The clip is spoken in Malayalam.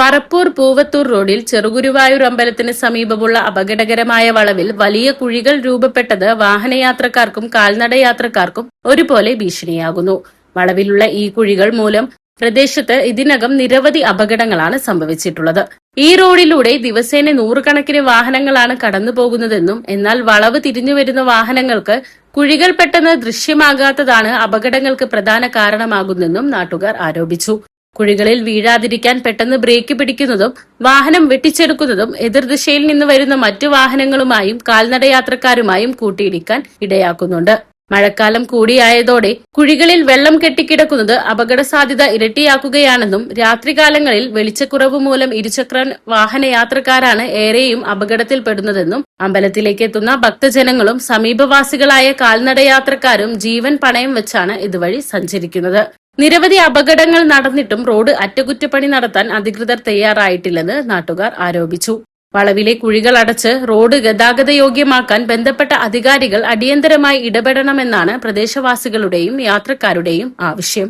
പറപ്പൂർ പൂവത്തൂർ റോഡിൽ ചെറുഗുരുവായൂർ അമ്പലത്തിന് സമീപമുള്ള അപകടകരമായ വളവിൽ വലിയ കുഴികൾ രൂപപ്പെട്ടത് വാഹനയാത്രക്കാർക്കും കാൽനടയാത്രക്കാർക്കും ഒരുപോലെ ഭീഷണിയാകുന്നു. വളവിലുള്ള ഈ കുഴികൾ മൂലം പ്രദേശത്ത് ഇതിനകം നിരവധി അപകടങ്ങളാണ് സംഭവിച്ചിട്ടുള്ളത്. ഈ റോഡിലൂടെ ദിവസേന നൂറുകണക്കിന് വാഹനങ്ങളാണ് കടന്നുപോകുന്നതെന്നും എന്നാൽ വളവ് തിരിഞ്ഞുവരുന്ന വാഹനങ്ങൾക്ക് കുഴികൾ പെട്ടെന്ന് ദൃശ്യമാകാത്തതാണ് അപകടങ്ങൾക്ക് പ്രധാന കാരണമാകുന്നെന്നും നാട്ടുകാർ ആരോപിച്ചു. കുഴികളിൽ വീഴാതിരിക്കാൻ പെട്ടെന്ന് ബ്രേക്ക് പിടിക്കുന്നതും വാഹനം വെട്ടിച്ചെടുക്കുന്നതും എതിർദിശയിൽ നിന്ന് വരുന്ന മറ്റു വാഹനങ്ങളുമായും കാൽനടയാത്രക്കാരുമായും കൂട്ടിയിടിക്കാൻ ഇടയാക്കുന്നുണ്ട്. മഴക്കാലം കൂടിയായതോടെ കുഴികളിൽ വെള്ളം കെട്ടിക്കിടക്കുന്നത് അപകട സാധ്യത ഇരട്ടിയാക്കുകയാണെന്നും രാത്രികാലങ്ങളിൽ വെളിച്ചക്കുറവ് മൂലം ഇരുചക്ര വാഹനയാത്രക്കാരാണ് ഏറെയും അപകടത്തിൽപ്പെടുന്നതെന്നും അമ്പലത്തിലേക്ക് എത്തുന്ന ഭക്തജനങ്ങളും സമീപവാസികളായ കാൽനടയാത്രക്കാരും ജീവൻ പണയം വെച്ചാണ് ഇതുവഴി സഞ്ചരിക്കുന്നത്. നിരവധി അപകടങ്ങൾ നടന്നിട്ടും റോഡ് അറ്റകുറ്റപ്പണി നടത്താൻ അധികൃതർ തയ്യാറായിട്ടില്ലെന്ന് നാട്ടുകാർ ആരോപിച്ചു. വളവിലെ കുഴികൾ അടച്ച് റോഡ് ഗതാഗതയോഗ്യമാക്കാൻ ബന്ധപ്പെട്ട അധികാരികൾ അടിയന്തരമായി ഇടപെടണമെന്നാണ് പ്രദേശവാസികളുടെയും യാത്രക്കാരുടെയും ആവശ്യം.